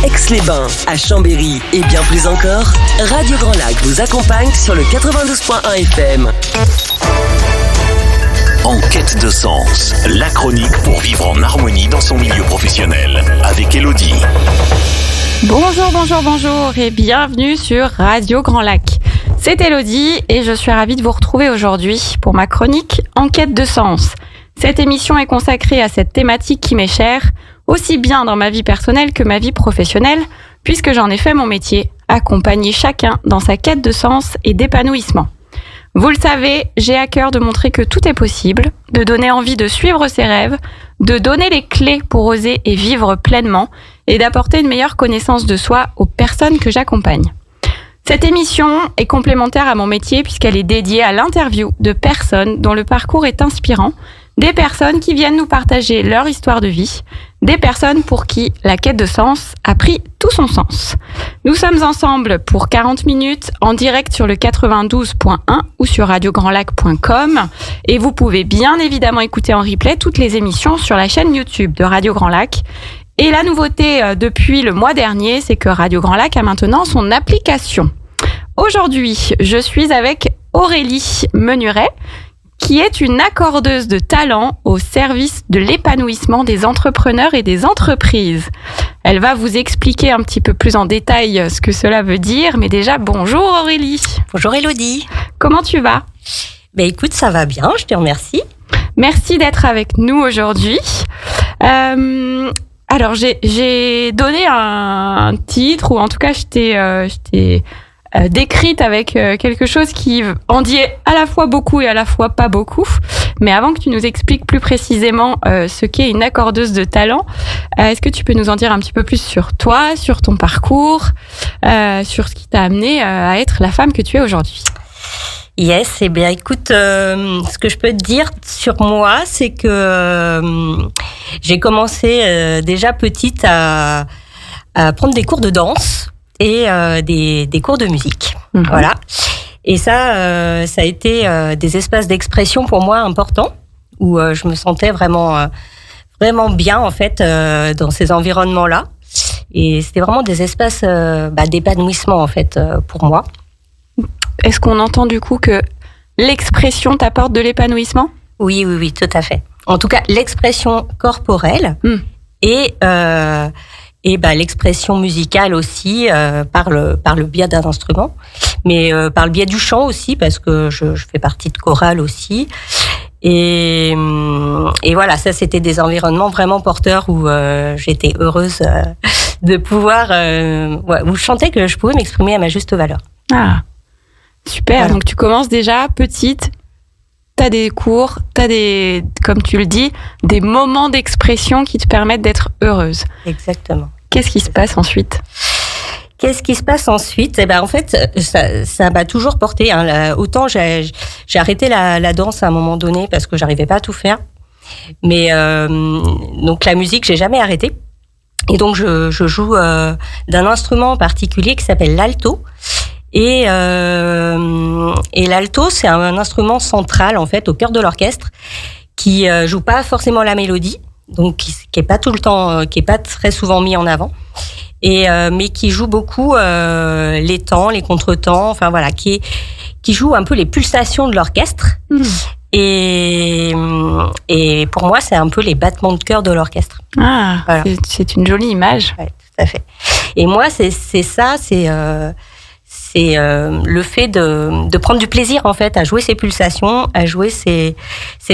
Aix-les-Bains, à Chambéry et bien plus encore, Radio Grand Lac vous accompagne sur le 92.1 FM. En quête de sens, la chronique pour vivre en harmonie dans son milieu professionnel, avec Elodie. Bonjour et bienvenue sur Radio Grand Lac. C'est Elodie et je suis ravie de vous retrouver aujourd'hui pour ma chronique En quête de sens. Cette émission est consacrée à cette thématique qui m'est chère, aussi bien dans ma vie personnelle que ma vie professionnelle, puisque j'en ai fait mon métier, accompagner chacun dans sa quête de sens et d'épanouissement. Vous le savez, j'ai à cœur de montrer que tout est possible, de donner envie de suivre ses rêves, de donner les clés pour oser et vivre pleinement, et d'apporter une meilleure connaissance de soi aux personnes que j'accompagne. Cette émission est complémentaire à mon métier puisqu'elle est dédiée à l'interview de personnes dont le parcours est inspirant, des personnes qui viennent nous partager leur histoire de vie, des personnes pour qui la quête de sens a pris tout son sens. Nous sommes ensemble pour 40 minutes en direct sur le 92.1 ou sur radiograndlac.com et vous pouvez bien évidemment écouter en replay toutes les émissions sur la chaîne YouTube de Radio Grand Lac. Et la nouveauté depuis le mois dernier, c'est que Radio Grand Lac a maintenant son application. Aujourd'hui, je suis avec Aurélie Menuret, qui est une accordeuse de talent au service de l'épanouissement des entrepreneurs et des entreprises. Elle va vous expliquer un petit peu plus en détail ce que cela veut dire, mais déjà, bonjour Aurélie. Bonjour Elodie. Comment tu vas ? Écoute, ça va bien, je te remercie. Merci d'être avec nous aujourd'hui. Alors, j'ai donné un titre, ou en tout cas, je t'ai décrite avec quelque chose qui en dit à la fois beaucoup et à la fois pas beaucoup. Mais avant que tu nous expliques plus précisément ce qu'est une accordeuse de talent, est-ce que tu peux nous en dire un petit peu plus sur toi, sur ton parcours, sur ce qui t'a amené à être la femme que tu es aujourd'hui ? Yes, eh bien écoute, ce que je peux te dire sur moi, c'est que j'ai commencé déjà petite à prendre des cours de danse et des cours de musique. Mmh. Voilà. Et ça a été des espaces d'expression pour moi importants, où je me sentais vraiment bien en fait dans ces environnements-là. Et c'était vraiment des espaces d'épanouissement en fait pour moi. Est-ce qu'on entend du coup que l'expression t'apporte de l'épanouissement ? Oui, tout à fait. En tout cas, l'expression corporelle et l'expression musicale aussi par le biais d'un instrument, mais par le biais du chant aussi, parce que je fais partie de chorale aussi. Et voilà, ça c'était des environnements vraiment porteurs où j'étais heureuse de pouvoir où je sentais que je pouvais m'exprimer à ma juste valeur. Ah, super. Voilà. Donc tu commences déjà petite, t'as des cours, comme tu le dis, des moments d'expression qui te permettent d'être heureuse. Exactement. Qu'est-ce qui se passe ensuite ? Eh ben en fait, ça m'a toujours porté. Hein. Autant j'ai arrêté la danse à un moment donné parce que j'arrivais pas à tout faire. Mais donc la musique, j'ai jamais arrêté. Et donc je joue d'un instrument en particulier qui s'appelle l'alto. Et l'alto, c'est un instrument central en fait au cœur de l'orchestre qui joue pas forcément la mélodie, donc qui est pas tout le temps, qui est pas très souvent mis en avant, mais qui joue beaucoup les temps, les contretemps, enfin voilà, qui joue un peu les pulsations de l'orchestre. Et pour moi, c'est un peu les battements de cœur de l'orchestre. Ah, voilà. C'est une jolie image. Ouais, tout à fait. Et moi, c'est ça, c'est le fait de prendre du plaisir en fait à jouer ces pulsations, à jouer ces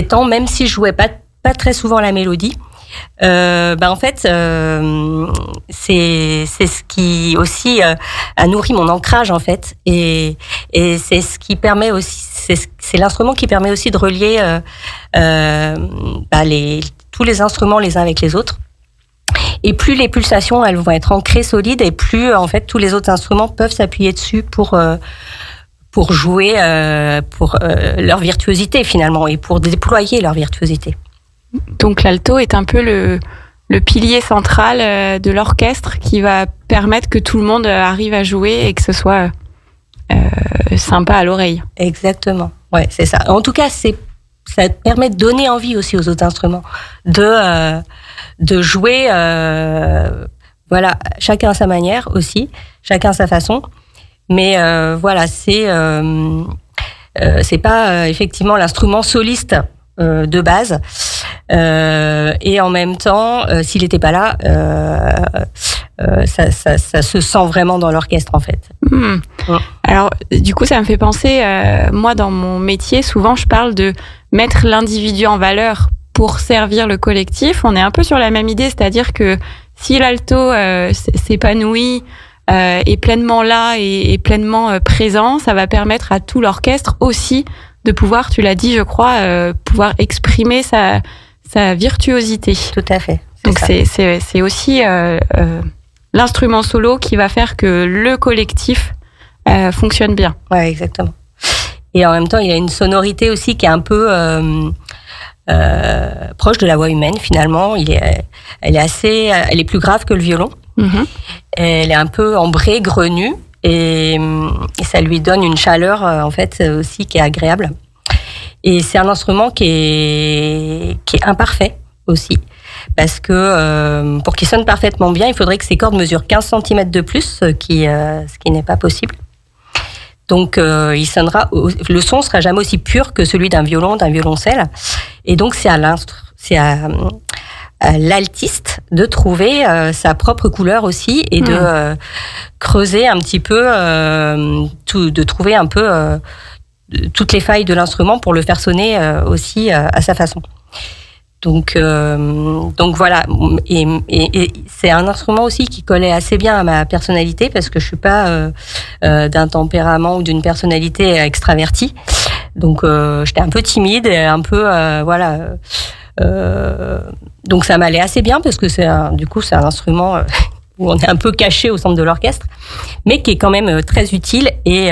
temps, même si je jouais pas très souvent la mélodie. En fait, c'est ce qui aussi a nourri mon ancrage en fait, et c'est ce qui permet aussi, c'est l'instrument qui permet aussi de relier tous les instruments les uns avec les autres. Et plus les pulsations elles vont être ancrées solides, et plus en fait tous les autres instruments peuvent s'appuyer dessus pour jouer leur virtuosité finalement, et pour déployer leur virtuosité. Donc l'alto est un peu le pilier central de l'orchestre qui va permettre que tout le monde arrive à jouer et que ce soit sympa à l'oreille. Exactement, ouais, c'est ça. En tout cas, ça permet de donner envie aussi aux autres instruments de jouer voilà, chacun à sa manière aussi, chacun à sa façon. Mais voilà, c'est pas effectivement l'instrument soliste de base. Et en même temps, s'il n'était pas là, ça se sent vraiment dans l'orchestre en fait. Ouais. Alors du coup ça me fait penser, moi dans mon métier souvent je parle de mettre l'individu en valeur pour servir le collectif. On est un peu sur la même idée, c'est-à-dire que si l'alto s'épanouit, est pleinement là et pleinement présent, ça va permettre à tout l'orchestre aussi de pouvoir, tu l'as dit je crois, pouvoir exprimer sa virtuosité. Tout à fait. Donc c'est aussi l'instrument solo qui va faire que le collectif fonctionne bien. Ouais, exactement. Et en même temps, il a une sonorité aussi qui est un peu proche de la voix humaine finalement. Elle est plus grave que le violon. Mm-hmm. Elle est un peu ambrée, grenue, et ça lui donne une chaleur en fait aussi qui est agréable. Et c'est un instrument qui est imparfait aussi. Parce que pour qu'il sonne parfaitement bien, il faudrait que ses cordes mesurent 15 cm de plus, ce qui n'est pas possible. Donc le son sera jamais aussi pur que celui d'un violon, d'un violoncelle. Et donc c'est à l'altiste de trouver sa propre couleur aussi et de creuser un petit peu, de trouver un peu toutes les failles de l'instrument pour le faire sonner aussi à sa façon. Donc voilà, et c'est un instrument aussi qui collait assez bien à ma personnalité parce que je suis pas d'un tempérament ou d'une personnalité extravertie. Donc j'étais un peu timide, et un peu donc ça m'allait assez bien parce que c'est un instrument où on est un peu caché au centre de l'orchestre, mais qui est quand même très utile et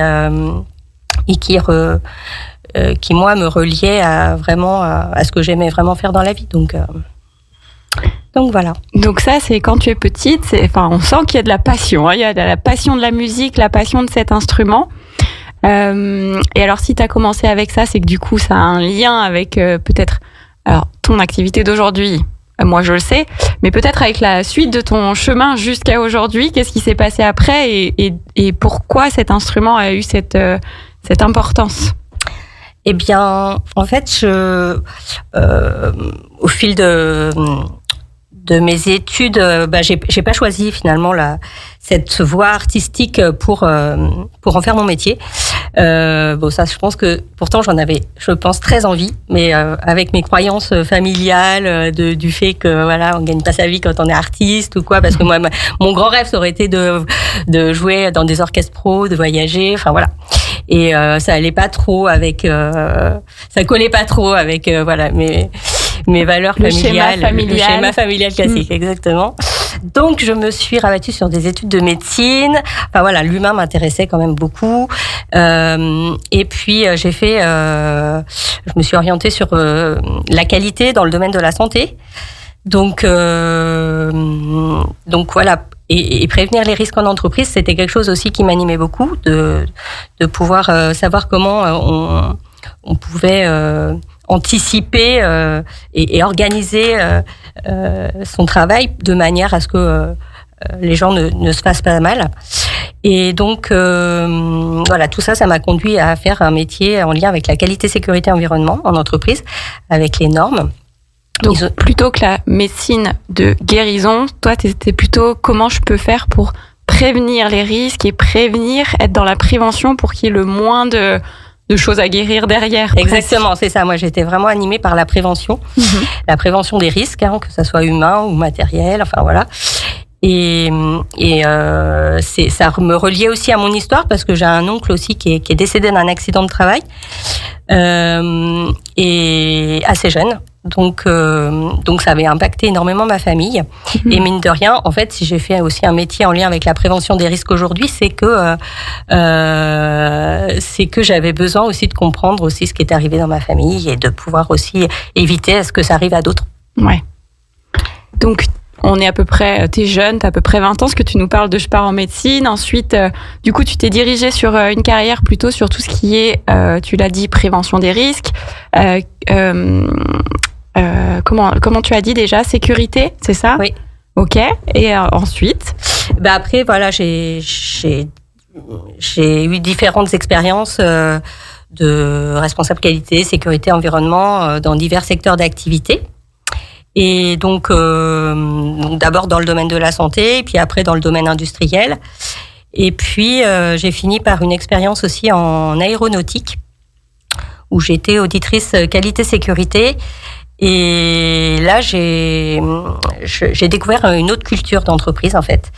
qui moi me reliait à ce que j'aimais vraiment faire dans la vie. Donc voilà. Donc ça, c'est quand tu es petite, on sent qu'il y a de la passion, hein, il y a de la passion de la musique, la passion de cet instrument. Et alors si tu as commencé avec ça, c'est que du coup ça a un lien avec peut-être ton activité d'aujourd'hui. Moi je le sais, mais peut-être avec la suite de ton chemin jusqu'à aujourd'hui, qu'est-ce qui s'est passé après et pourquoi cet instrument a eu cette importance? Eh bien, en fait, au fil de mes études, j'ai pas choisi finalement cette voie artistique pour en faire mon métier. Ça, je pense que pourtant j'en avais, très envie, mais avec mes croyances familiales du fait que voilà, on gagne pas sa vie quand on est artiste ou quoi, parce que moi, mon grand rêve ça aurait été de jouer dans des orchestres pros, de voyager, enfin voilà. Et ça allait pas trop avec, ça collait pas trop avec mes valeurs familiales, le schéma familial classique, exactement. Donc je me suis rabattue sur des études de médecine. Enfin voilà, l'humain m'intéressait quand même beaucoup. Et puis je me suis orientée sur la qualité dans le domaine de la santé. Donc voilà. Et prévenir les risques en entreprise, c'était quelque chose aussi qui m'animait beaucoup, de pouvoir savoir comment on pouvait anticiper et organiser son travail de manière à ce que les gens ne se fassent pas mal. Et donc, voilà, tout ça m'a conduit à faire un métier en lien avec la qualité, sécurité, environnement en entreprise, avec les normes. Donc, plutôt que la médecine de guérison, toi, t'étais plutôt comment je peux faire pour prévenir les risques et être dans la prévention pour qu'il y ait le moins de choses à guérir derrière. Exactement, presque. C'est ça. Moi, j'étais vraiment animée par la prévention, la prévention des risques, que ça soit humain ou matériel, enfin voilà. Et ça me reliait aussi à mon histoire parce que j'ai un oncle aussi qui est décédé d'un accident de travail et assez jeune. Donc ça avait impacté énormément ma famille. Et mine de rien, en fait, si j'ai fait aussi un métier en lien avec la prévention des risques aujourd'hui, c'est que j'avais besoin aussi de comprendre aussi ce qui est arrivé dans ma famille et de pouvoir aussi éviter à ce que ça arrive à d'autres. Ouais. Donc on est t'es jeune, t'as à peu près 20 ans, ce que tu nous parles de je pars en médecine. Ensuite, du coup, tu t'es dirigée sur une carrière plutôt sur tout ce qui est, tu l'as dit, prévention des risques. Comment tu as dit déjà, sécurité, c'est ça ? Oui. Ok. Et ensuite ? Après, voilà, j'ai eu différentes expériences de responsable qualité, sécurité, environnement dans divers secteurs d'activité. Et donc d'abord dans le domaine de la santé, et puis après dans le domaine industriel. Et puis j'ai fini par une expérience aussi en aéronautique, où j'étais auditrice qualité-sécurité. Et là, j'ai découvert une autre culture d'entreprise, en fait,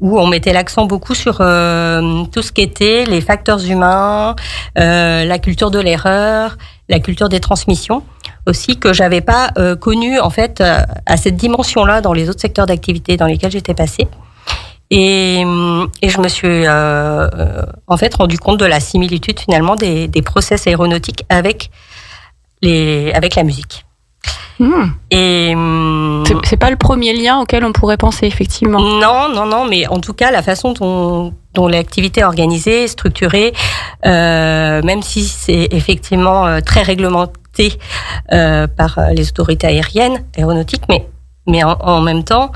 où on mettait l'accent beaucoup sur tout ce qui était les facteurs humains, la culture de l'erreur, la culture des transmissions, aussi, que j'avais pas connu, en fait, à cette dimension-là dans les autres secteurs d'activité dans lesquels j'étais passée. Et je me suis en fait rendu compte de la similitude finalement des process aéronautiques avec la musique. Et c'est pas le premier lien auquel on pourrait penser, effectivement. Non, mais en tout cas la façon dont l'activité est organisée, structurée, même si c'est effectivement très réglementé par les autorités aéronautiques, mais en même temps,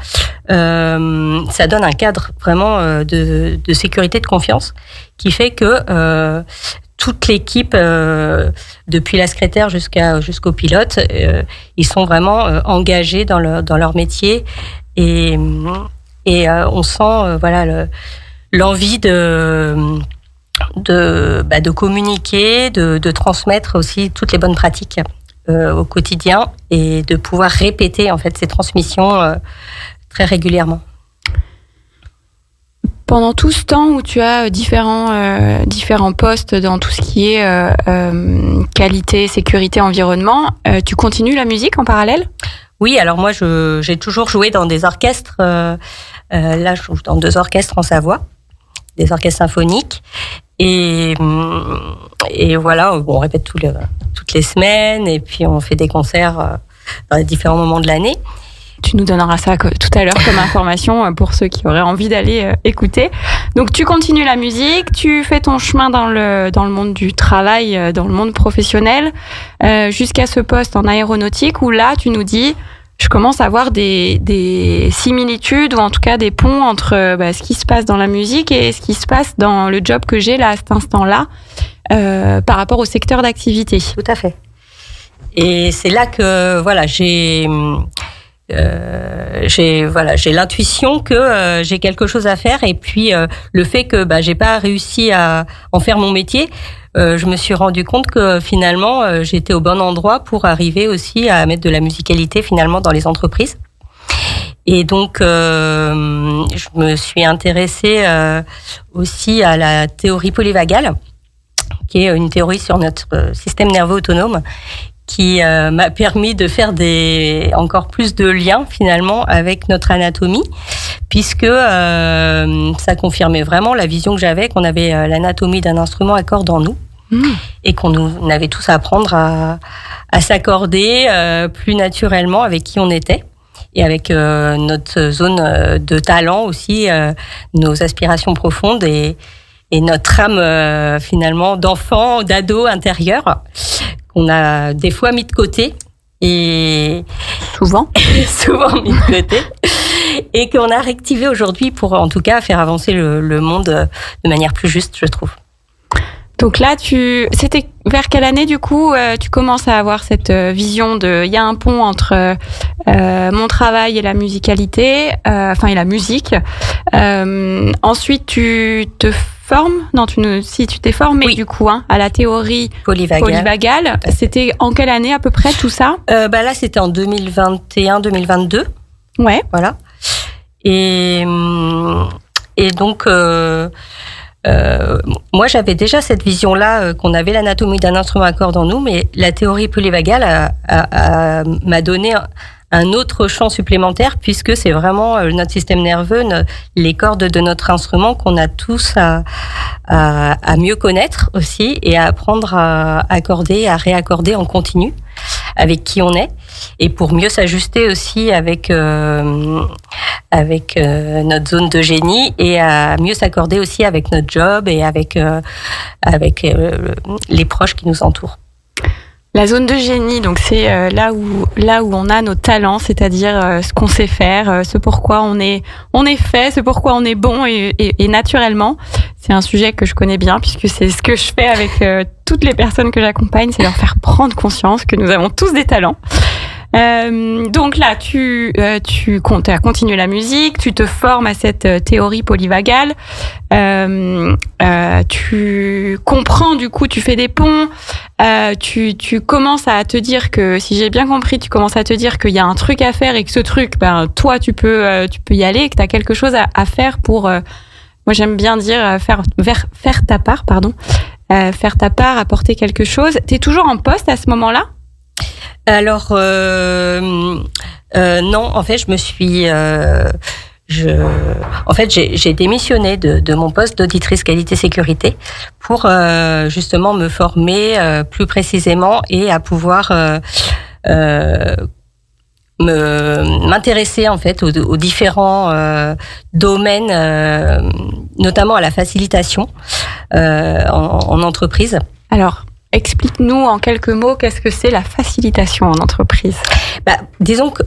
ça donne un cadre vraiment de sécurité, de confiance, qui fait que toute l'équipe, depuis la secrétaire jusqu'au pilote, ils sont vraiment engagés dans leur métier, et on sent l'envie de communiquer, de transmettre aussi toutes les bonnes pratiques au quotidien, et de pouvoir répéter en fait ces transmissions très régulièrement. Pendant tout ce temps où tu as différents postes dans tout ce qui est qualité, sécurité, environnement, tu continues la musique en parallèle ? Oui, alors moi j'ai toujours joué dans des orchestres. Là, je joue dans 2 orchestres en Savoie, des orchestres symphoniques. Et voilà, on répète toutes les semaines, et puis on fait des concerts dans les différents moments de l'année. Tu nous donneras ça tout à l'heure comme information pour ceux qui auraient envie d'aller écouter. Donc tu continues la musique, tu fais ton chemin dans le monde du travail, dans le monde professionnel, jusqu'à ce poste en aéronautique où là tu nous dis, je commence à voir des similitudes, ou en tout cas des ponts entre ce qui se passe dans la musique et ce qui se passe dans le job que j'ai là à cet instant-là, par rapport au secteur d'activité. Tout à fait. Et c'est là que j'ai l'intuition que j'ai quelque chose à faire, et puis le fait que j'ai pas réussi à en faire mon métier, je me suis rendu compte que finalement j'étais au bon endroit pour arriver aussi à mettre de la musicalité finalement dans les entreprises. Et donc je me suis intéressée aussi à la théorie polyvagale, qui est une théorie sur notre système nerveux autonome, qui m'a permis de faire encore plus de liens finalement avec notre anatomie, puisque ça confirmait vraiment la vision que j'avais, qu'on avait l'anatomie d'un instrument à cordes en nous, et qu'on avait tous à apprendre à s'accorder plus naturellement avec qui on était, et avec notre zone de talent aussi, nos aspirations profondes, et notre âme finalement d'enfant, d'ado intérieur, qu'on a des fois mis de côté, et souvent mis de côté, et qu'on a réactivé aujourd'hui pour en tout cas faire avancer le monde de manière plus juste, je trouve. Donc là, c'était vers quelle année du coup tu commences à avoir cette vision il y a un pont entre mon travail et la musicalité, et la musique. Ensuite, tu te formes, tu t'es formé, oui, du coup, à la théorie polyvagale. C'était en quelle année à peu près tout ça ? Là, c'était en 2021-2022. Ouais. Voilà. Et donc, moi, j'avais déjà cette vision-là, qu'on avait l'anatomie d'un instrument à cordes en nous, mais la théorie polyvagale m'a donné un autre champ supplémentaire, puisque c'est vraiment notre système nerveux, les cordes de notre instrument qu'on a tous à mieux connaître aussi, et à apprendre à accorder, à réaccorder en continu avec qui on est, et pour mieux s'ajuster aussi avec notre zone de génie, et à mieux s'accorder aussi avec notre job et avec les proches qui nous entourent. La zone de génie, donc c'est là où on a nos talents, c'est-à-dire ce qu'on sait faire, ce pourquoi on est fait, ce pourquoi on est bon et naturellement. C'est un sujet que je connais bien puisque c'est ce que je fais avec toutes les personnes que j'accompagne, c'est leur faire prendre conscience que nous avons tous des talents. Donc là, tu as continué la musique, tu te formes à cette théorie polyvagale, tu comprends, du coup, tu fais des ponts, tu commences à te dire que, si j'ai bien compris, tu commences à te dire qu'il y a un truc à faire et que ce truc, toi, tu peux y aller, et que tu as quelque chose à faire pour, moi j'aime bien dire, faire ta part, faire ta part, apporter quelque chose. T'es toujours en poste à ce moment-là? Alors, non, en fait, j'ai démissionné de mon poste d'auditrice qualité-sécurité pour justement me former plus précisément et à pouvoir m'intéresser en fait aux différents domaines, notamment à la facilitation en entreprise. Alors, explique-nous en quelques mots, qu'est-ce que c'est la facilitation en entreprise? Disons que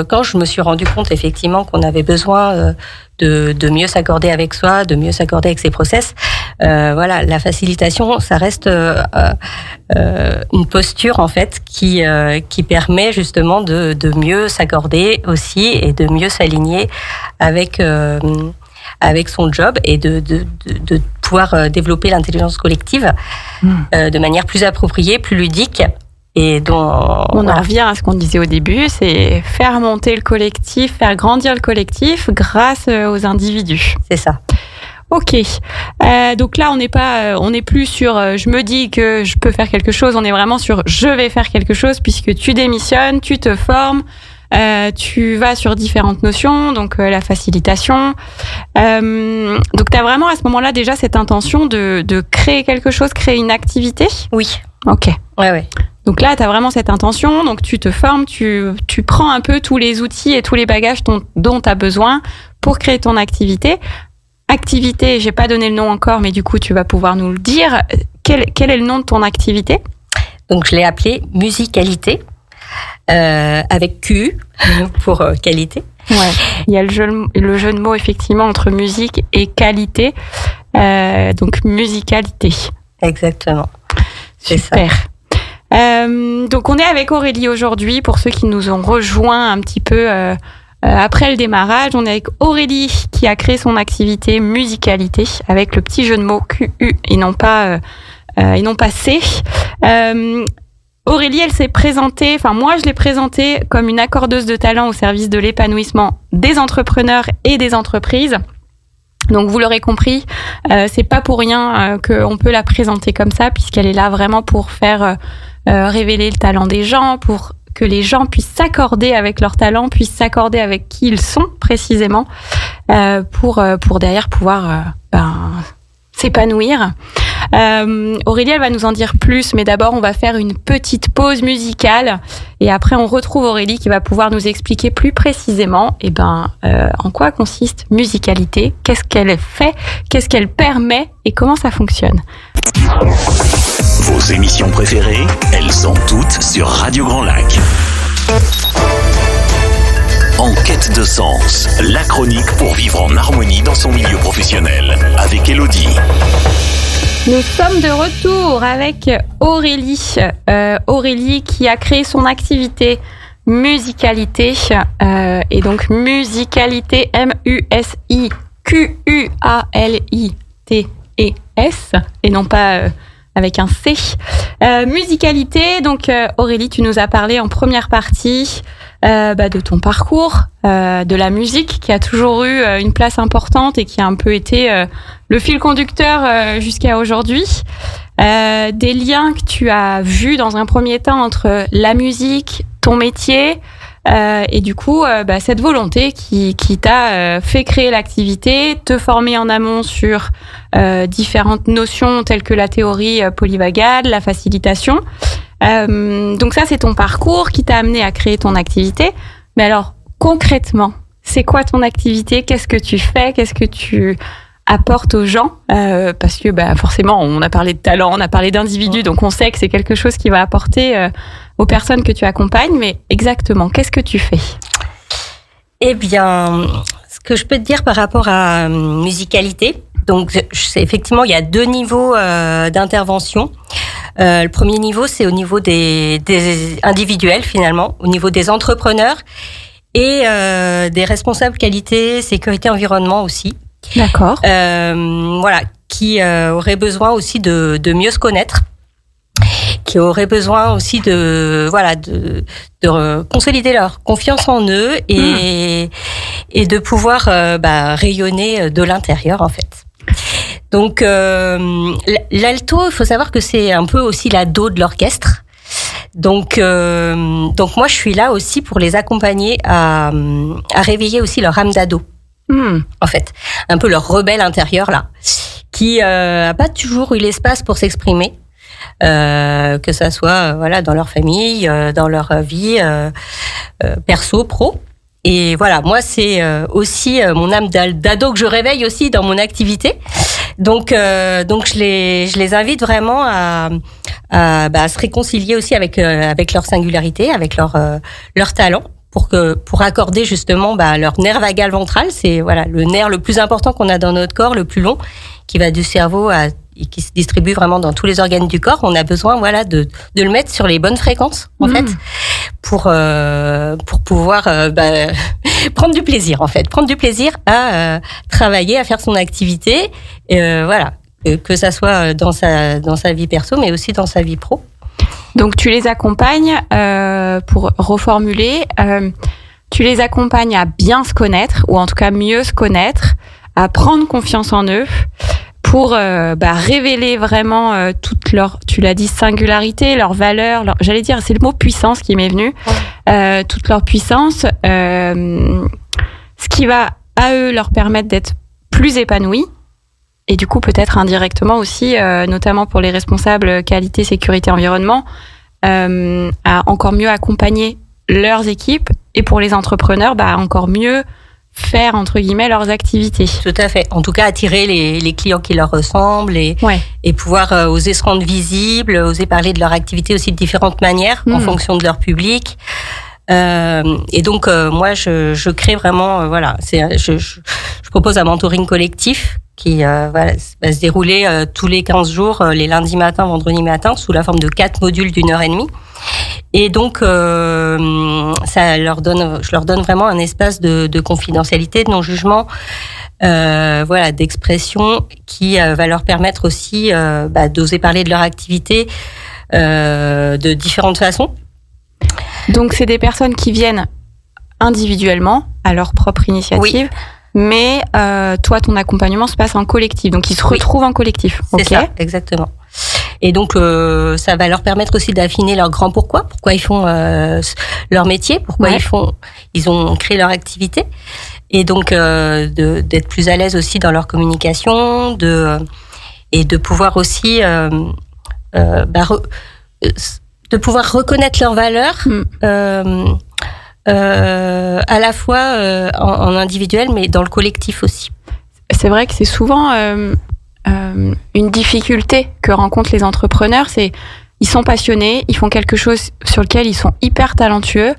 quand je me suis rendu compte effectivement qu'on avait besoin de mieux s'accorder avec soi, de mieux s'accorder avec ses process, la facilitation, ça reste une posture en fait qui permet justement de mieux s'accorder aussi et de mieux s'aligner avec son job et de pouvoir développer l'intelligence collective de manière plus appropriée, plus ludique. Et dont on en revient à ce qu'on disait au début, c'est faire monter le collectif, faire grandir le collectif grâce aux individus. C'est ça. Ok. Donc là, on n'est plus sur je me dis que je peux faire quelque chose, on est vraiment sur je vais faire quelque chose puisque tu démissionnes, tu te formes. Tu vas sur différentes notions, donc la facilitation. Donc tu as vraiment à ce moment-là déjà cette intention de créer quelque chose, créer une activité? Oui. Ok. Ouais. Donc là, tu as vraiment cette intention, donc tu te formes, tu prends un peu tous les outils et tous les bagages dont tu as besoin pour créer ton activité. Activité, j'ai pas donné le nom encore, mais du coup, tu vas pouvoir nous le dire. Quel est le nom de ton activité? Donc je l'ai appelée Musicalité. Avec Q pour qualité. Ouais, il y a le jeu de mots effectivement entre musique et qualité, donc musicalité. Exactement. C'est super. Donc on est avec Aurélie aujourd'hui. Pour ceux qui nous ont rejoints un petit peu après le démarrage, on est avec Aurélie qui a créé son activité Musicalité avec le petit jeu de mots QU et non pas C. Aurélie, elle s'est présentée, moi je l'ai présentée comme une accordeuse de talent au service de l'épanouissement des entrepreneurs et des entreprises. Donc vous l'aurez compris, c'est pas pour rien qu'on peut la présenter comme ça, puisqu'elle est là vraiment pour faire révéler le talent des gens, pour que les gens puissent s'accorder avec leur talent, puissent s'accorder avec qui ils sont précisément, pour derrière pouvoir s'épanouir. Aurélie, elle va nous en dire plus, mais d'abord on va faire une petite pause musicale et après on retrouve Aurélie qui va pouvoir nous expliquer plus précisément en quoi consiste Musicalité, qu'est-ce qu'elle fait, qu'est-ce qu'elle permet et comment ça fonctionne. Vos émissions préférées, elles sont toutes sur Radio Grand Lac. En quête de sens, la chronique pour vivre en harmonie dans son milieu professionnel, avec Elodie. Nous sommes de retour avec Aurélie. Aurélie qui a créé son activité Musicalité. Et donc Musicalité, MUSIQUALITES et non pas avec un C. Musicalité, donc Aurélie, tu nous as parlé en première partie de ton parcours, de la musique qui a toujours eu une place importante et qui a un peu été le fil conducteur jusqu'à aujourd'hui. Des liens que tu as vus dans un premier temps entre la musique, ton métier et du coup cette volonté qui t'a fait créer l'activité, te former en amont sur différentes notions telles que la théorie polyvagale, la facilitation. Donc ça, c'est ton parcours qui t'a amené à créer ton activité. Mais alors, concrètement, c'est quoi ton activité? Qu'est-ce que tu fais? Qu'est-ce que tu apporte aux gens, parce que forcément, on a parlé de talent, on a parlé d'individus, donc on sait que c'est quelque chose qui va apporter aux personnes que tu accompagnes. Mais exactement, qu'est-ce que tu fais ? Eh bien, ce que je peux te dire par rapport à musicalité, donc effectivement, il y a 2 niveaux d'intervention. Le premier niveau, c'est au niveau des individuels, finalement, au niveau des entrepreneurs et des responsables qualité, sécurité, environnement aussi. D'accord. Voilà, qui auraient besoin aussi de mieux se connaître, qui auraient besoin aussi de consolider leur confiance en eux et de pouvoir rayonner de l'intérieur, en fait. Donc l'alto, il faut savoir que c'est un peu aussi la do de l'orchestre. Donc moi je suis là aussi pour les accompagner à réveiller aussi leur âme d'ado. En fait, un peu leur rebelle intérieur là, qui a pas toujours eu l'espace pour s'exprimer, que ça soit dans leur famille, dans leur vie perso, pro. Et voilà, moi c'est aussi mon âme d'ado que je réveille aussi dans mon activité. Donc je les invite vraiment à se réconcilier aussi avec leur singularité, avec leur talent, pour accorder justement leur nerf vagal ventral. C'est le nerf le plus important qu'on a dans notre corps, le plus long, qui va du cerveau et qui se distribue vraiment dans tous les organes du corps. On a besoin de le mettre sur les bonnes fréquences, en fait, pour pouvoir prendre du plaisir, en fait, prendre du plaisir à travailler, à faire son activité, que ça soit dans sa vie perso, mais aussi dans sa vie pro. Donc tu les accompagnes, pour reformuler, tu les accompagnes à bien se connaître, ou en tout cas mieux se connaître, à prendre confiance en eux, pour révéler vraiment toute leur, tu l'as dit, singularité, leurs valeurs, j'allais dire, c'est le mot puissance qui m'est venu, toute leur puissance, ce qui va à eux leur permettre d'être plus épanouis, et du coup peut-être indirectement aussi, notamment pour les responsables qualité, sécurité, environnement, à encore mieux accompagner leurs équipes, et pour les entrepreneurs, encore mieux faire, entre guillemets, leurs activités. Tout à fait. En tout cas, attirer les clients qui leur ressemblent et pouvoir oser se rendre visibles, oser parler de leur activité aussi de différentes manières en fonction de leur public. Et donc, moi, je crée vraiment, je propose un mentoring collectif qui va se dérouler tous les 15 jours, les lundis matin, vendredis matin, sous la forme de 4 modules d'1h30. Et donc, je leur donne vraiment un espace de confidentialité, de non-jugement, d'expression, qui va leur permettre aussi d'oser parler de leur activité de différentes façons. Donc, c'est des personnes qui viennent individuellement, à leur propre initiative. Oui. Mais toi, ton accompagnement se passe en collectif. Donc, ils se retrouvent en collectif. C'est ça, exactement. Et donc, ça va leur permettre aussi d'affiner leur grand pourquoi ils font leur métier, pourquoi ils ont créé leur activité. Et donc, d'être plus à l'aise aussi dans leur communication, et de pouvoir aussi de pouvoir reconnaître leurs valeurs, à la fois en individuel, mais dans le collectif aussi. C'est vrai que c'est souvent une difficulté que rencontrent les entrepreneurs, c'est ils sont passionnés, ils font quelque chose sur lequel ils sont hyper talentueux,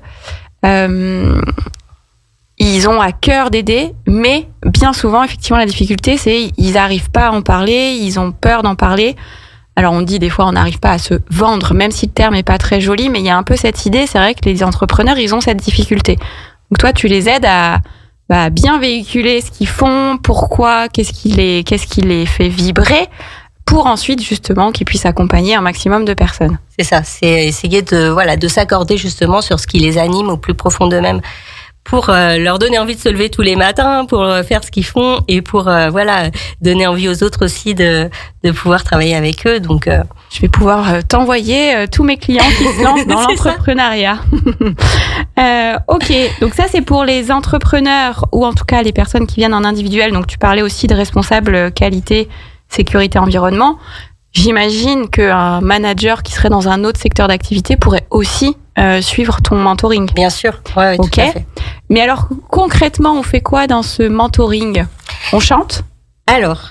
ils ont à cœur d'aider, mais bien souvent, effectivement, la difficulté, c'est ils n'arrivent pas à en parler, ils ont peur d'en parler. Alors on dit des fois on n'arrive pas à se vendre, même si le terme est pas très joli, mais il y a un peu cette idée, c'est vrai que les entrepreneurs, ils ont cette difficulté. Donc toi, tu les aides à bien véhiculer ce qu'ils font, pourquoi, qu'est-ce qui les fait vibrer, pour ensuite justement qu'ils puissent accompagner un maximum de personnes. C'est ça, c'est essayer de s'accorder justement sur ce qui les anime au plus profond d'eux-mêmes, pour leur donner envie de se lever tous les matins, pour faire ce qu'ils font, et pour donner envie aux autres aussi de pouvoir travailler avec eux. Donc je vais pouvoir t'envoyer tous mes clients qui se lancent dans l'entrepreneuriat. Ok, donc ça c'est pour les entrepreneurs, ou en tout cas les personnes qui viennent en individuel. Donc tu parlais aussi de responsables qualité, sécurité, environnement. J'imagine qu'un manager qui serait dans un autre secteur d'activité pourrait aussi suivre ton mentoring. Bien sûr, oui, okay. Tout à fait. Mais alors, concrètement, on fait quoi dans ce mentoring ? On chante ? Alors,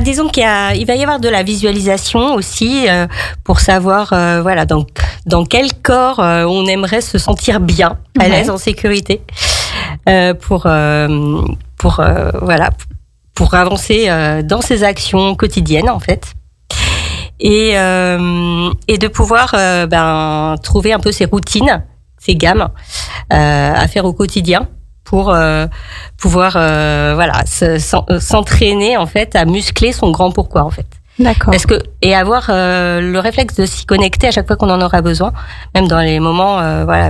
disons qu'il va y avoir de la visualisation aussi pour savoir voilà dans quel corps on aimerait se sentir bien, à l'aise, en sécurité, pour avancer dans ses actions quotidiennes en fait. Et de pouvoir trouver un peu ses routines, ses gammes à faire au quotidien pour pouvoir s'entraîner en fait à muscler son grand pourquoi en fait. D'accord. Et avoir le réflexe de s'y connecter à chaque fois qu'on en aura besoin, même dans les moments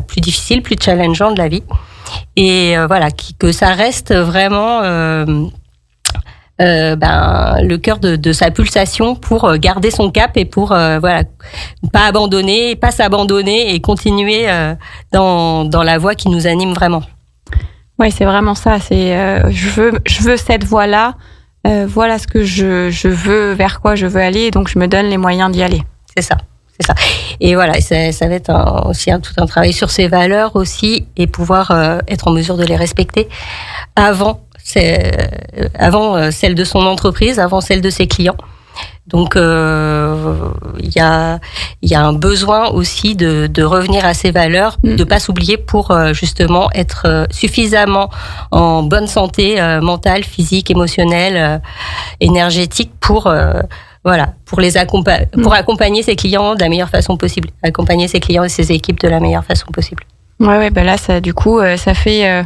plus difficiles, plus challengeants de la vie, et que ça reste vraiment le cœur de sa pulsation pour garder son cap et pour pas s'abandonner et continuer dans la voie qui nous anime vraiment. Ouais, c'est vraiment ça. C'est je veux cette voie-là. Voilà ce que je veux, vers quoi je veux aller, donc je me donne les moyens d'y aller. C'est ça. Et voilà, ça va être aussi tout un travail sur ses valeurs aussi, et pouvoir être en mesure de les respecter avant celle de son entreprise, avant celle de ses clients. Donc il y a un besoin aussi de revenir à ses valeurs, de pas s'oublier pour justement être suffisamment en bonne santé mentale, physique, émotionnelle, énergétique pour accompagner ses clients de la meilleure façon possible, accompagner ses clients et ses équipes de la meilleure façon possible. Ouais, là ça du coup ça fait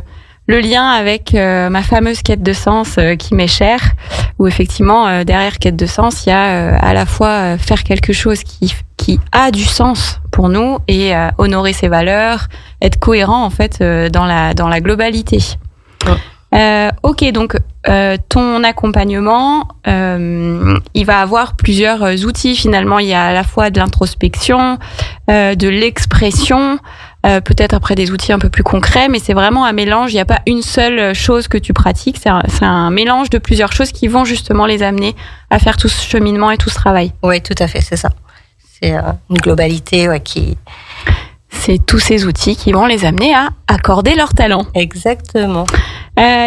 le lien avec ma fameuse quête de sens qui m'est chère, où effectivement derrière quête de sens il y a à la fois faire quelque chose qui a du sens pour nous et honorer ses valeurs, être cohérent en fait dans la globalité. Ok, donc ton accompagnement, il va avoir plusieurs outils finalement. Il y a à la fois de l'introspection, de l'expression, peut-être après des outils un peu plus concrets, mais c'est vraiment un mélange. Il n'y a pas une seule chose que tu pratiques, c'est un mélange de plusieurs choses qui vont justement les amener à faire tout ce cheminement et tout ce travail. Oui, tout à fait, c'est ça. C'est une globalité qui... C'est tous ces outils qui vont les amener à accorder leur talent. Exactement.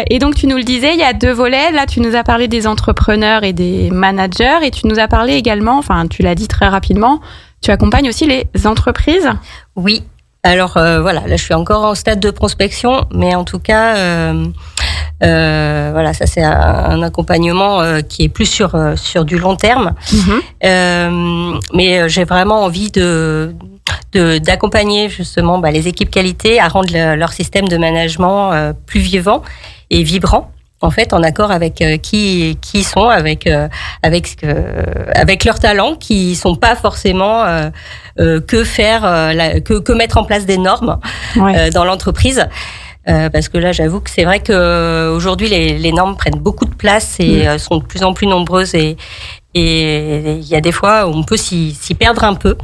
Et donc, tu nous le disais, il y a 2 volets. Là, tu nous as parlé des entrepreneurs et des managers, et tu nous as parlé également, enfin, tu l'as dit très rapidement, tu accompagnes aussi les entreprises. Oui. Alors, là, je suis encore en stade de prospection, mais en tout cas, ça, c'est un accompagnement qui est plus sur du long terme. Mais j'ai vraiment envie d'accompagner justement les équipes qualité à rendre leur système de management plus vivant et vibrant, en fait, en accord avec qui ils sont, avec leurs talents, qui sont pas forcément que mettre en place des normes dans l'entreprise. Parce que là, j'avoue que c'est vrai que aujourd'hui les normes prennent beaucoup de place et sont de plus en plus nombreuses, et il y a des fois où on peut s'y perdre un peu.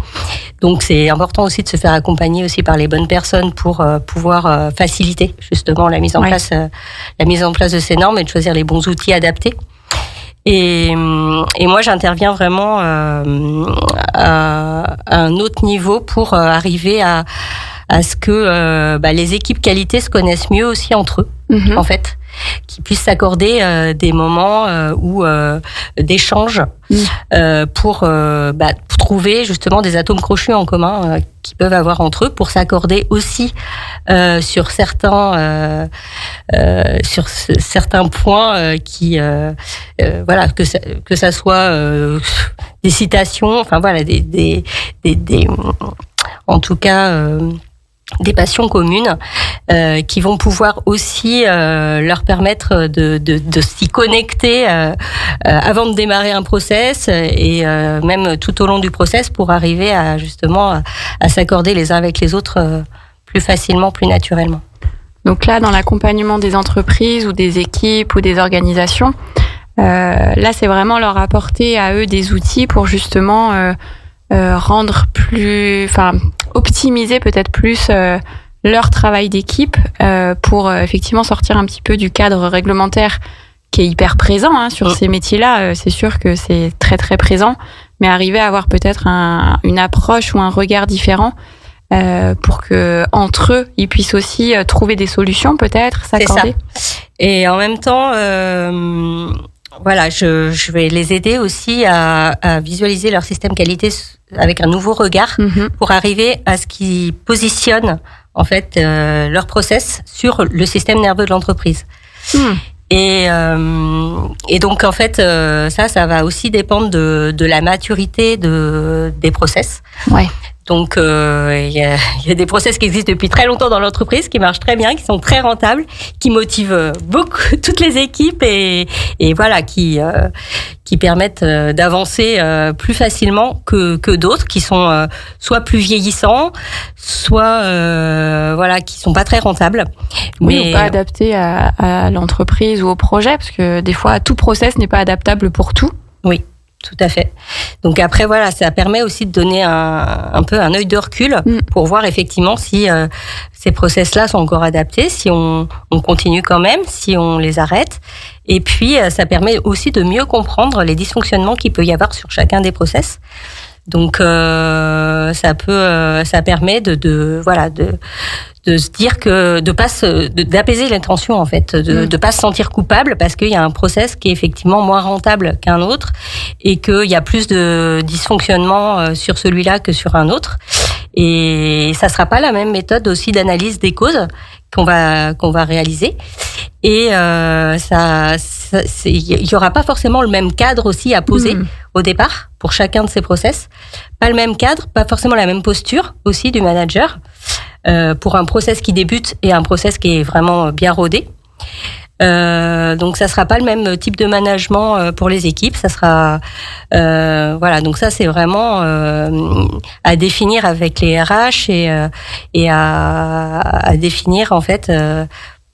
Donc c'est important aussi de se faire accompagner aussi par les bonnes personnes pour pouvoir faciliter justement la mise en place de ces normes et de choisir les bons outils adaptés. Et moi, j'interviens vraiment à un autre niveau pour arriver à ce que les équipes qualité se connaissent mieux aussi entre eux, en fait, qui puissent s'accorder des moments d'échange pour trouver justement des atomes crochus en commun qu'ils peuvent avoir entre eux, pour s'accorder aussi sur certains points que ça soit des citations, enfin voilà, des en tout cas des passions communes qui vont pouvoir aussi leur permettre de s'y connecter avant de démarrer un process et même tout au long du process, pour arriver à justement à s'accorder les uns avec les autres plus facilement, plus naturellement. Donc là, dans l'accompagnement des entreprises ou des équipes ou des organisations, là c'est vraiment leur apporter à eux des outils pour justement optimiser peut-être plus leur travail d'équipe pour effectivement sortir un petit peu du cadre réglementaire qui est hyper présent sur ces métiers-là. C'est sûr que c'est très très présent, mais arriver à avoir peut-être une approche ou un regard différent pour que entre eux ils puissent aussi trouver des solutions, peut-être s'accorder. C'est ça. Et en même temps, voilà, je vais les aider aussi à visualiser leur système qualité avec un nouveau regard pour arriver à ce qu'ils positionnent en fait leur process sur le système nerveux de l'entreprise. Et donc en fait ça va aussi dépendre de la maturité des process. Ouais. Donc il y a des process qui existent depuis très longtemps dans l'entreprise, qui marchent très bien, qui sont très rentables, qui motivent beaucoup toutes les équipes et voilà qui permettent d'avancer plus facilement que d'autres qui sont soit plus vieillissants, soit voilà qui sont pas très rentables. Oui, ou pas adaptés à l'entreprise ou au projet, parce que des fois tout process n'est pas adaptable pour tout. Oui. Tout à fait. Donc après, voilà, ça permet aussi de donner un peu un œil de recul pour voir effectivement si ces process-là sont encore adaptés, si on continue quand même, si on les arrête. Et puis, ça permet aussi de mieux comprendre les dysfonctionnements qu'il peut y avoir sur chacun des process. Donc, ça permet de se dire que d'apaiser les tensions en fait, de pas se sentir coupable parce qu'il y a un process qui est effectivement moins rentable qu'un autre et qu'il y a plus de dysfonctionnement sur celui-là que sur un autre. Et ça sera pas la même méthode aussi d'analyse des causes qu'on va réaliser. Et il y aura pas forcément le même cadre aussi à poser au départ pour chacun de ces process. Pas le même cadre, pas forcément la même posture aussi du manager pour un process qui débute et un process qui est vraiment bien rodé. Donc ça sera pas le même type de management pour les équipes. Ça sera voilà. Donc ça c'est vraiment à définir avec les RH et à définir en fait.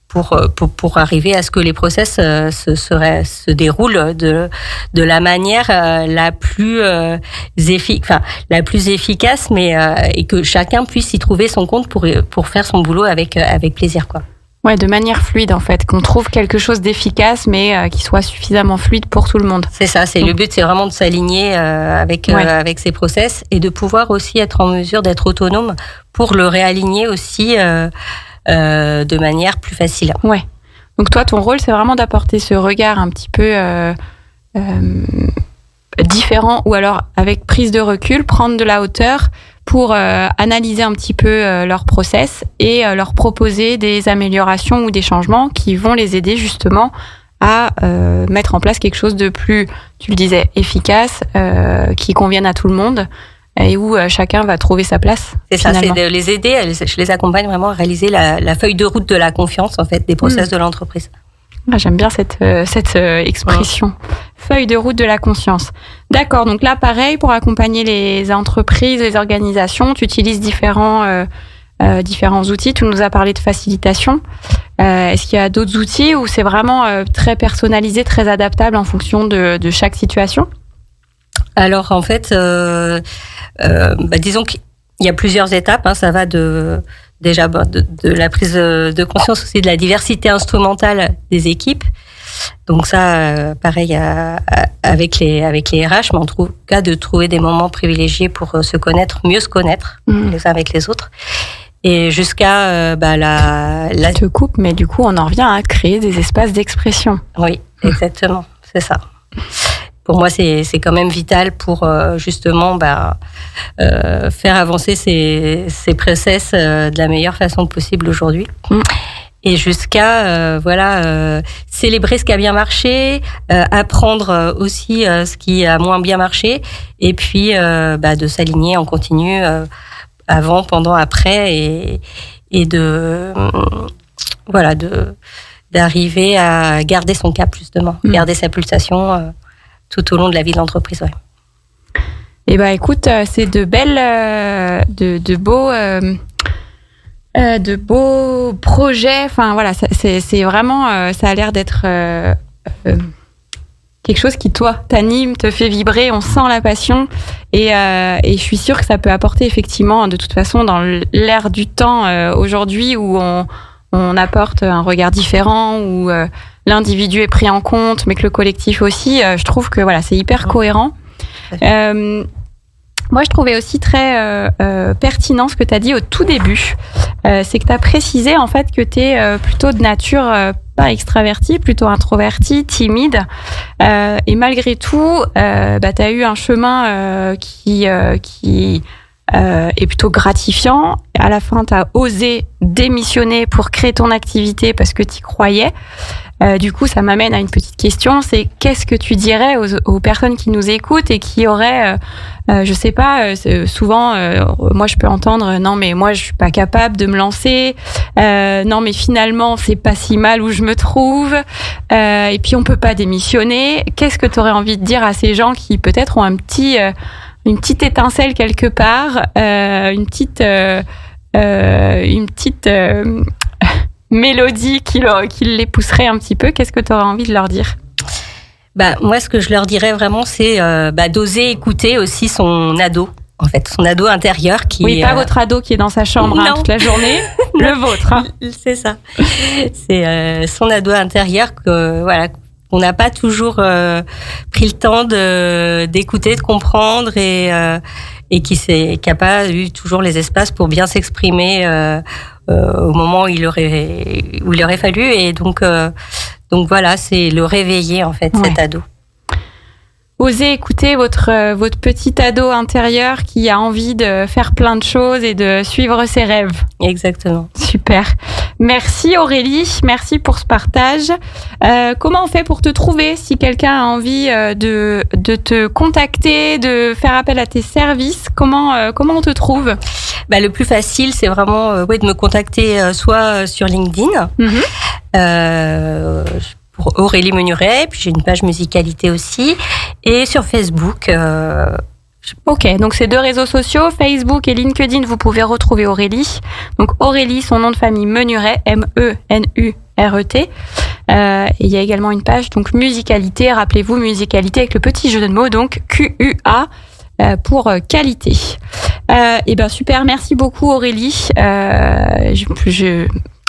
Pour arriver à ce que les process se déroulent de la manière la plus efficace, mais et que chacun puisse y trouver son compte pour faire son boulot avec plaisir, quoi. Ouais, de manière fluide en fait, qu'on trouve quelque chose d'efficace, mais qui soit suffisamment fluide pour tout le monde. C'est ça, le but, c'est vraiment de s'aligner avec ces process et de pouvoir aussi être en mesure d'être autonome pour le réaligner aussi. De manière plus facile. Ouais. Donc toi, ton rôle, c'est vraiment d'apporter ce regard un petit peu différent, ou alors avec prise de recul, prendre de la hauteur pour analyser un petit peu leur process et leur proposer des améliorations ou des changements qui vont les aider justement à mettre en place quelque chose de plus, tu le disais, efficace, qui convienne à tout le monde. Et où chacun va trouver sa place. C'est ça, c'est de les aider, je les accompagne vraiment à réaliser la feuille de route de la confiance, en fait, des process de l'entreprise. Ah, j'aime bien cette expression. Feuille de route de la conscience. D'accord, donc là, pareil, pour accompagner les entreprises, les organisations, tu utilises différents outils. Tu nous as parlé de facilitation. Est-ce qu'il y a d'autres outils où c'est vraiment très personnalisé, très adaptable en fonction de chaque situation ? Alors, en fait... disons qu'il y a plusieurs étapes. Ça va de la prise de conscience aussi de la diversité instrumentale des équipes. Donc ça, pareil avec les RH, mais en tout cas de trouver des moments privilégiés pour mieux se connaître les uns avec les autres. Et jusqu'à Je te coupe, mais du coup on en revient à créer des espaces d'expression. Oui, exactement, c'est ça. Pour moi, c'est quand même vital pour justement faire avancer ces process de la meilleure façon possible aujourd'hui. Et jusqu'à célébrer ce qui a bien marché, apprendre aussi ce qui a moins bien marché, et puis de s'aligner en continu avant, pendant, après, et d'arriver à garder son cap justement, garder sa pulsation. Tout au long de la vie de l'entreprise, ouais. Eh ben, écoute, c'est de beaux projets. Enfin, voilà, c'est vraiment, ça a l'air d'être quelque chose qui, toi, t'anime, te fait vibrer. On sent la passion. Et je suis sûre que ça peut apporter, effectivement, de toute façon, dans l'ère du temps aujourd'hui où on apporte un regard différent, où l'individu est pris en compte, mais que le collectif aussi. Je trouve que voilà, c'est hyper cohérent. Moi, je trouvais aussi très pertinent ce que tu as dit au tout début. C'est que tu as précisé en fait que tu es plutôt de nature pas extravertie, plutôt introvertie, timide. Et malgré tout, t'as eu un chemin qui est plutôt gratifiant. À la fin, t'as osé démissionner pour créer ton activité parce que t'y croyais. Du coup, ça m'amène à une petite question, c'est qu'est-ce que tu dirais aux personnes qui nous écoutent et qui auraient, je sais pas, souvent, moi je peux entendre, non mais moi je suis pas capable de me lancer, non mais finalement c'est pas si mal où je me trouve, et puis on peut pas démissionner. Qu'est-ce que tu aurais envie de dire à ces gens qui peut-être ont une petite étincelle quelque part, une petite mélodie qui les pousserait un petit peu? Qu'est-ce que tu aurais envie de leur dire? Moi, ce que je leur dirais vraiment, c'est d'oser écouter aussi son ado, en fait, son ado intérieur qui... Oui, pas votre ado qui est dans sa chambre toute la journée, le vôtre. Hein. C'est ça. C'est son ado intérieur qu'on n'a pas toujours pris le temps d'écouter, de comprendre et qui n'a pas eu toujours les espaces pour bien s'exprimer au moment où il aurait fallu. Et donc voilà, c'est le réveiller, en fait, cet ado. Osez écouter votre petit ado intérieur qui a envie de faire plein de choses et de suivre ses rêves. Exactement. Super. Merci Aurélie, merci pour ce partage. Comment on fait pour te trouver si quelqu'un a envie de te contacter, de faire appel à tes services? Comment on te trouve? Le plus facile, c'est vraiment de me contacter soit sur LinkedIn, pour Aurélie Menuret, puis j'ai une page musicalité aussi, et sur Facebook. Ok, donc ces 2 réseaux sociaux, Facebook et LinkedIn, vous pouvez retrouver Aurélie. Donc Aurélie, son nom de famille Menuret, M-E-N-U-R-E-T. Et il y a également une page, donc musicalité, rappelez-vous, musicalité avec le petit jeu de mots, donc Q-U-A. Pour qualité. Super, merci beaucoup Aurélie.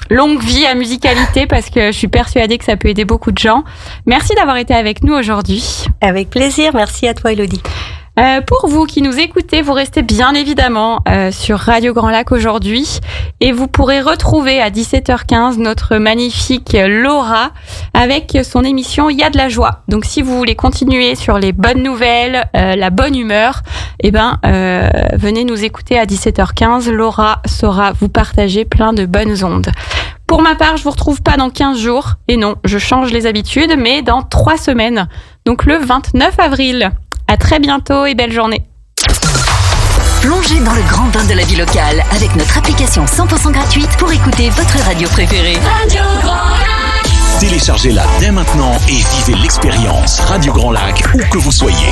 Longue vie à musicalité parce que je suis persuadée que ça peut aider beaucoup de gens. Merci d'avoir été avec nous aujourd'hui. Avec plaisir, merci à toi Elodie. Pour vous qui nous écoutez, vous restez bien évidemment sur Radio Grand Lac aujourd'hui et vous pourrez retrouver à 17h15 notre magnifique Laura avec son émission Il y a de la joie. Donc si vous voulez continuer sur les bonnes nouvelles, la bonne humeur, venez nous écouter à 17h15. Laura saura vous partager plein de bonnes ondes. Pour ma part, je vous retrouve pas dans 15 jours. Et non, je change les habitudes, mais dans 3 semaines. Donc le 29 avril. À très bientôt et belle journée. Plongez dans le grand bain de la vie locale avec notre application 100% gratuite pour écouter votre radio préférée. Radio Grand Lac. Téléchargez-la dès maintenant et vivez l'expérience Radio Grand Lac où que vous soyez.